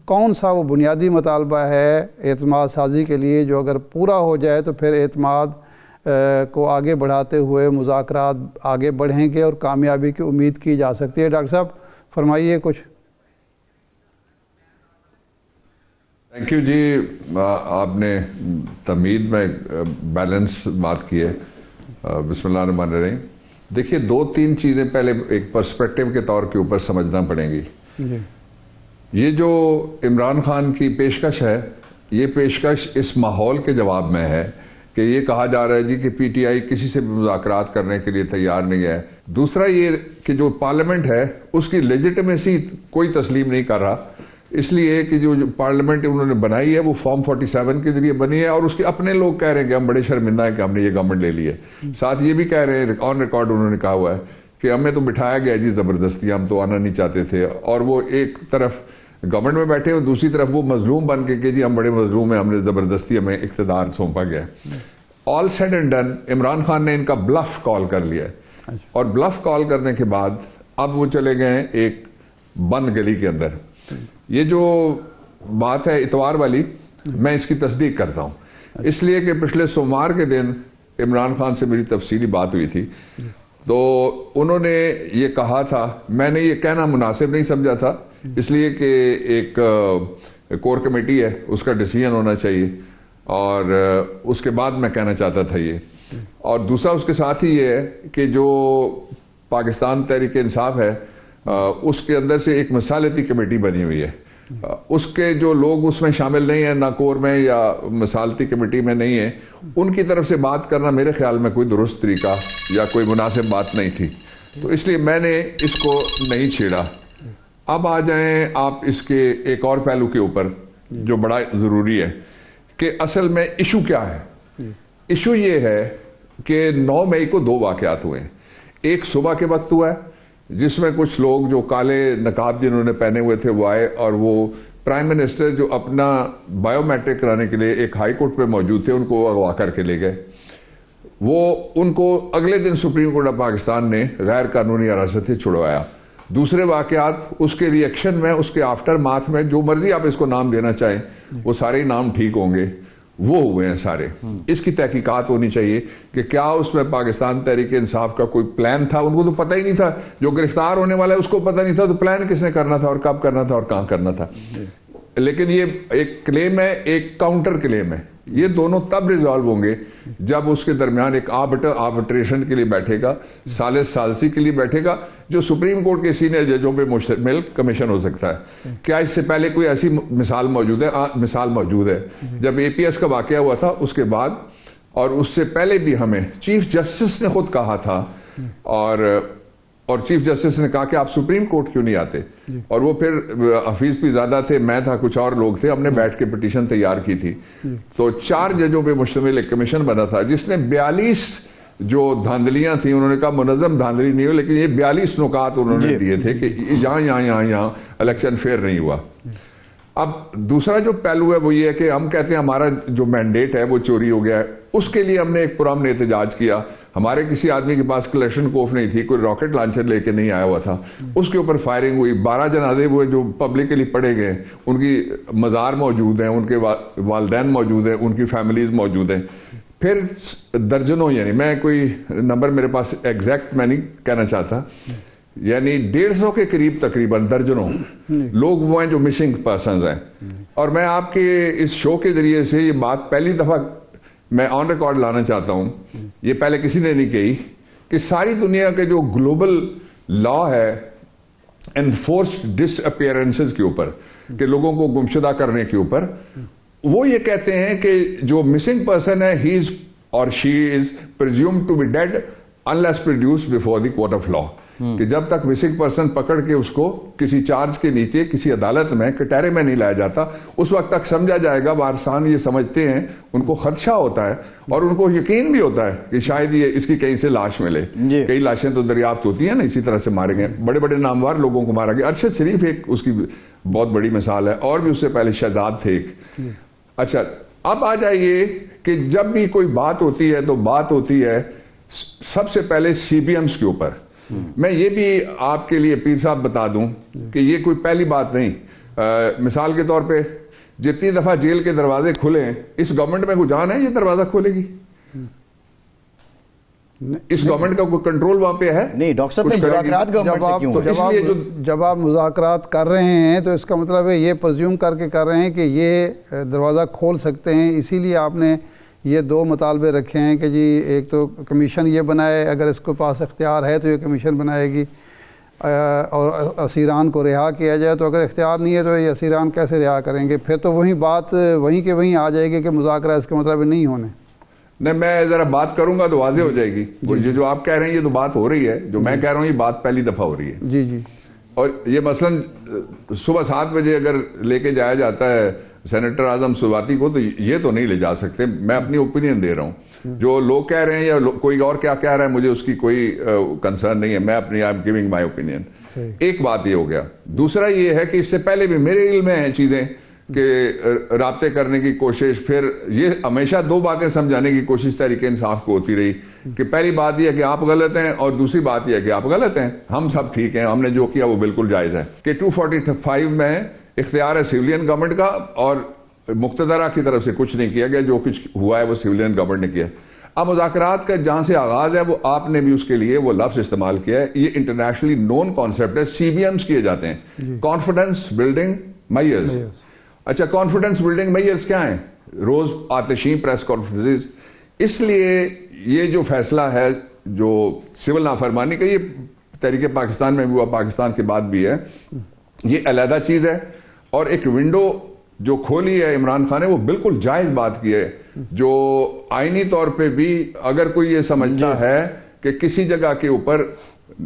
کون سا وہ بنیادی مطالبہ ہے اعتماد سازی کے لیے جو اگر پورا ہو جائے تو پھر اعتماد کو آگے بڑھاتے ہوئے مذاکرات آگے بڑھیں گے اور کامیابی کی امید کی جا سکتی ہے؟ ڈاکٹر صاحب فرمائیے کچھ۔ تھینک یو جی، آپ نے تمہید میں بیلنس بات کی ہے۔ بسم اللہ الرحمن الرحیم۔ دیکھیے، دو تین چیزیں پہلے ایک پرسپیکٹیو کے طور کے اوپر سمجھنا پڑیں گی۔ یہ جو عمران خان کی پیشکش ہے، یہ پیشکش اس ماحول کے جواب میں ہے کہ یہ کہا جا رہا ہے جی کہ پی ٹی آئی کسی سے بھی مذاکرات کرنے کے لیے تیار نہیں ہے۔ دوسرا یہ کہ جو پارلیمنٹ ہے اس کی لیجیٹمیسی کوئی تسلیم نہیں کر رہا، اس لیے کہ جو پارلیمنٹ انہوں نے بنائی ہے وہ فارم 47 کے ذریعے بنی ہے، اور اس کے اپنے لوگ کہہ رہے ہیں کہ ہم بڑے شرمندہ ہیں کہ ہم نے یہ گورنمنٹ لے لی ہے۔ ساتھ یہ بھی کہہ رہے ہیں، آن ریکارڈ انہوں نے کہا ہوا ہے کہ ہمیں تو بٹھایا گیا جی زبردستی، ہم تو آنا نہیں چاہتے تھے، اور وہ ایک طرف گورنمنٹ میں بیٹھے اور دوسری طرف وہ مظلوم بن کے کہ جی ہم بڑے مظلوم ہیں، ہم نے زبردستی ہمیں اقتدار سونپا گیا۔ All said and done, Imran Khan نے ان کا بلف کال کر لیا ہے، اور بلف کال کرنے کے بعد اب وہ چلے گئے ہیں ایک بند گلی کے اندر۔ یہ جو بات ہے اتوار والی، میں اس کی تصدیق کرتا ہوں، اس لیے کہ پچھلے سوموار کے دن عمران خان سے میری تفصیلی بات ہوئی تھی، تو انہوں نے یہ کہا تھا، میں نے یہ کہنا مناسب نہیں سمجھا تھا، اس لیے کہ ایک کور کمیٹی ہے، اس کا ڈیسیژن ہونا چاہیے، اور اس کے بعد میں کہنا چاہتا تھا یہ۔ اور دوسرا اس کے ساتھ ہی یہ ہے کہ جو پاکستان تحریک انصاف ہے، اس کے اندر سے ایک مصالحتی کمیٹی بنی ہوئی ہے، اس کے جو لوگ اس میں شامل نہیں ہیں، نہ کور میں یا مصالحتی کمیٹی میں نہیں ہیں، ان کی طرف سے بات کرنا میرے خیال میں کوئی درست طریقہ یا کوئی مناسب بات نہیں تھی، تو اس لیے میں نے اس کو نہیں چھیڑا۔ اب آ جائیں آپ اس کے ایک اور پہلو کے اوپر جو بڑا ضروری ہے کہ اصل میں ایشو کیا ہے۔ ایشو یہ ہے کہ 9 مئی کو 2 واقعات ہوئے ہیں۔ ایک صبح کے وقت ہوا ہے جس میں کچھ لوگ جو کالے نقاب جنہوں نے پہنے ہوئے تھے وہ آئے، اور وہ پرائم منسٹر جو اپنا بائیو میٹرک کرانے کے لیے ایک ہائی کورٹ پہ موجود تھے ان کو اغوا کر کے لے گئے۔ وہ ان کو اگلے دن سپریم کورٹ آف پاکستان نے غیر قانونی حراست سے چھڑوایا۔ دوسرے واقعات اس کے ریئیکشن میں، اس کے آفٹر ماتھ میں، جو مرضی آپ اس کو نام دینا چاہیں، وہ سارے نام ٹھیک ہوں گے، وہ ہوئے ہیں سارے۔ اس کی تحقیقات ہونی چاہیے کہ کیا اس میں پاکستان تحریک انصاف کا کوئی پلان تھا۔ ان کو تو پتہ ہی نہیں تھا، جو گرفتار ہونے والا ہے اس کو پتہ نہیں تھا، تو پلان کس نے کرنا تھا اور کب کرنا تھا اور کہاں کرنا تھا۔ لیکن یہ ایک کلیم ہے، ایک کاؤنٹر کلیم ہے، یہ دونوں تب ریزالو ہوں گے جب اس کے درمیان ایک آربٹریشن کے لیے بیٹھے گا، ثالث ثالثی کے لیے بیٹھے گا، جو سپریم کورٹ کے سینئر ججوں پہ مشتمل کمیشن ہو سکتا ہے۔ کیا اس سے پہلے کوئی ایسی مثال موجود ہے؟ مثال موجود ہے، جب اے پی ایس کا واقعہ ہوا تھا اس کے بعد، اور اس سے پہلے بھی ہمیں چیف جسٹس نے خود کہا تھا، اور چیف جسٹس نے کہا کہ آپ سپریم کورٹ کیوں نہیں آتے، اور وہ پھر حفیظ پیزادہ تھے، میں تھا، کچھ اور لوگ تھے، ہم نے بیٹھ کے پٹیشن تیار کی تھی، تو 4 ججوں پہ مشتمل ایک کمیشن بنا تھا جس نے 42 جو دھاندلیاں تھیں، انہوں نے کہا منظم دھاندلی نہیں ہو، لیکن یہ 42 نکات انہوں نے دیے تھے کہ یہاں الیکشن فیئر نہیں ہوا۔ اب دوسرا جو پہلو ہے وہ یہ ہے کہ ہم کہتے ہیں ہمارا جو مینڈیٹ ہے وہ چوری ہو گیا ہے، اس کے لیے ہم نے ایک پرامن احتجاج کیا۔ ہمارے کسی آدمی کے پاس کلیکشن کوف نہیں تھی، کوئی راکٹ لانچر لے کے نہیں آیا ہوا تھا، اس کے اوپر فائرنگ ہوئی، 12 جنازے ہوئے جو پبلکلی پڑے گئے، ان کی مزار موجود ہیں، ان کے والدین موجود ہیں، ان کی فیملیز موجود ہیں، پھر درجنوں، یعنی میں کوئی نمبر میرے پاس ایگزیکٹ میں نہیں کہنا چاہتا، یعنی 150 کے قریب تقریباً درجنوں لوگ وہ ہیں جو مسنگ پرسنز ہیں۔ اور میں آپ کے اس شو کے ذریعے سے یہ بات پہلی دفعہ میں آن ریکارڈ لانا چاہتا ہوں، یہ پہلے کسی نے نہیں کہی، کہ ساری دنیا کے جو گلوبل لا ہے انفورسڈ ڈس اپیئرنسز کے اوپر، کہ لوگوں کو گمشدہ کرنے کے اوپر، وہ یہ کہتے ہیں کہ جو مسنگ پرسن ہے he is or she is presumed to be dead unless produced before the court of law, کہ جب تک مسنگ پرسن پکڑ کے اس کو کسی چارج کے نیچے کسی عدالت میں کٹہرے میں نہیں لایا جاتا، اس وقت تک سمجھا جائے گا، وارثان یہ سمجھتے ہیں، ان کو خدشہ ہوتا ہے اور ان کو یقین بھی ہوتا ہے کہ شاید یہ اس کی کہیں سے لاش ملے۔ کئی لاشیں تو دریافت ہوتی ہیں نا، اسی طرح سے مارے گئے، بڑے بڑے نامور لوگوں کو مارا گیا، ارشد شریف ایک اس کی بہت بڑی مثال ہے، اور بھی اس سے پہلے شہزاد تھے ایک۔ اچھا، اب آ جائیے کہ جب بھی کوئی بات ہوتی ہے تو بات ہوتی ہے سب سے پہلے سی بی ایمز کے اوپر۔ میں یہ بھی آپ کے لیے پیر صاحب بتا دوں کہ یہ کوئی پہلی بات نہیں، مثال کے طور پہ جتنی دفعہ جیل کے دروازے کھلے ہیں اس گورنمنٹ میں کوئی جان ہے یہ دروازہ کھولے گی؟ اس گورنمنٹ کا کوئی کنٹرول وہاں پہ ہے؟ نہیں ڈاکٹر صاحب نے مذاکرات گورنمنٹ سے کیوں؟ تو اس لیے جو جب آپ مذاکرات کر رہے ہیں تو اس کا مطلب ہے یہ پرزیوم کر کے کر رہے ہیں کہ یہ دروازہ کھول سکتے ہیں، اسی لیے آپ نے یہ دو مطالبے رکھے ہیں کہ جی ایک تو کمیشن یہ بنائے، اگر اس کے پاس اختیار ہے تو یہ کمیشن بنائے گی، اور اسیران کو رہا کیا جائے، تو اگر اختیار نہیں ہے تو یہ اسیران کیسے رہا کریں گے؟ پھر تو وہی بات وہیں کے وہیں آ جائے گی کہ مذاکرہ اس کے مطلب نہیں ہونے۔ نہیں، میں ذرا بات کروں گا تو واضح ہو جائے گی۔ یہ جو آپ کہہ رہے ہیں یہ تو بات ہو رہی ہے، جو میں کہہ رہا ہوں یہ بات پہلی دفعہ ہو رہی ہے۔ جی جی۔ اور یہ مثلاً صبح 7 بجے اگر لے کے جایا جاتا ہے سینیٹر اعظم سواتی کو تو یہ تو نہیں لے جا سکتے۔ میں اپنی اوپینین دے رہا ہوں، جو لوگ کہہ رہے ہیں یا کوئی اور کیا کہہ رہا ہے مجھے اس کی کوئی کنسرن نہیں ہے، میں اپنی I am giving my opinion. ایک بات یہ ہو گیا۔ دوسرا یہ ہے کہ اس سے پہلے بھی میرے علم میں ہیں چیزیں کہ رابطے کرنے کی کوشش، پھر یہ ہمیشہ دو باتیں سمجھانے کی کوشش تحریک انصاف کو ہوتی رہی کہ پہلی بات یہ ہے کہ آپ غلط ہیں اور دوسری بات یہ ہے کہ آپ غلط ہیں، ہم سب ٹھیک ہیں، ہم نے جو کیا وہ بالکل جائز ہے۔ کہ 245 میں اختیار ہے سویلین گورنمنٹ کا اور مقتدرہ کی طرف سے کچھ نہیں کیا گیا، جو کچھ ہوا ہے وہ سویلین گورنمنٹ نے کیا۔ اب مذاکرات کا جہاں سے آغاز ہے وہ آپ نے بھی اس کے لیے وہ لفظ استعمال کیا ہے، یہ انٹرنیشنلی نون کانسیپٹ ہے، سی بی ایمز کیے جاتے ہیں، کانفیڈنس بلڈنگ میئرز۔ اچھا، کانفیڈنس بلڈنگ میئرز کیا ہیں؟ روز آتشین پریس کانفرنسز۔ اس لیے یہ جو فیصلہ ہے جو سول نافرمانی کا، یہ تحریک پاکستان میں بھی ہوا، پاکستان کے بعد بھی ہے، یہ علیحدہ چیز ہے۔ اور ایک ونڈو جو کھولی ہے عمران خان نے وہ بالکل جائز بات کی ہے، جو آئینی طور پہ بھی اگر کوئی یہ سمجھتا ہے کہ کسی جگہ کے اوپر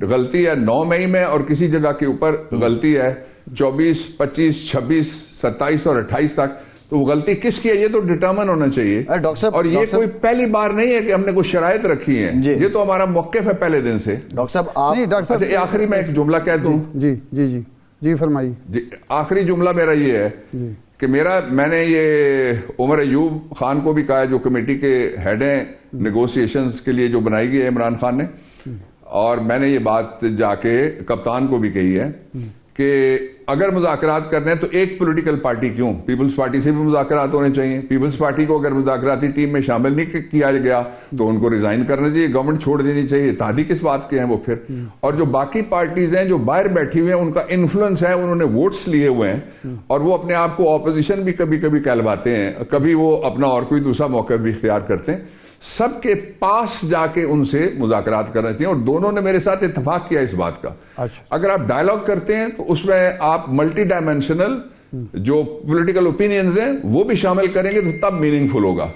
غلطی ہے 9 مئی میں اور کسی جگہ کے اوپر غلطی ہے 24، 25، 26، 27 اور 28 تک، تو وہ غلطی کس کی ہے یہ تو ڈٹرمن ہونا چاہیے۔ اور یہ کوئی پہلی بار نہیں ہے کہ ہم نے کوئی شرائط رکھی ہیں، یہ تو ہمارا موقف ہے پہلے دن سے۔ ڈاکٹر صاحب آپ نہیں ڈاکٹر صاحب، اچھا آخری میں ایک جملہ کہہ دوں۔ جی جی جی جی فرمائیے۔ جی آخری جملہ میرا یہ ہے کہ میں نے یہ عمر ایوب خان کو بھی کہا ہے جو کمیٹی کے ہیڈ ہیں نیگوسیشنز کے لیے جو بنائی گئی ہے عمران خان نے، اور میں نے یہ بات جا کے کپتان کو بھی کہی ہے کہ اگر مذاکرات کرنے ہیں تو ایک پولیٹیکل پارٹی کیوں، پیپلز پارٹی سے بھی مذاکرات ہونے چاہیے۔ پیپلز پارٹی کو اگر مذاکراتی ٹیم میں شامل نہیں کیا گیا تو ان کو ریزائن کرنا چاہیے، گورنمنٹ چھوڑ دینی چاہیے۔ اتحادی کس بات کے ہیں وہ پھر؟ اور جو باقی پارٹیز ہیں جو باہر بیٹھی ہوئی ہیں ان کا انفلوئنس ہے، انہوں نے ووٹس لیے ہوئے ہیں اور وہ اپنے آپ کو اپوزیشن بھی کبھی کبھی کہلواتے ہیں، کبھی وہ اپنا اور کوئی دوسرا موقع بھی اختیار کرتے ہیں۔ سب کے پاس جا کے ان سے مذاکرات کرنا چاہیے، اور دونوں نے میرے ساتھ اتفاق کیا اس بات کا۔ اگر آپ ڈائیلاگ کرتے ہیں تو اس میں آپ ملٹی ڈائمینشنل جو پولیٹیکل اوپینینز ہیں وہ بھی شامل کریں گے تو تب میننگ فل ہوگا۔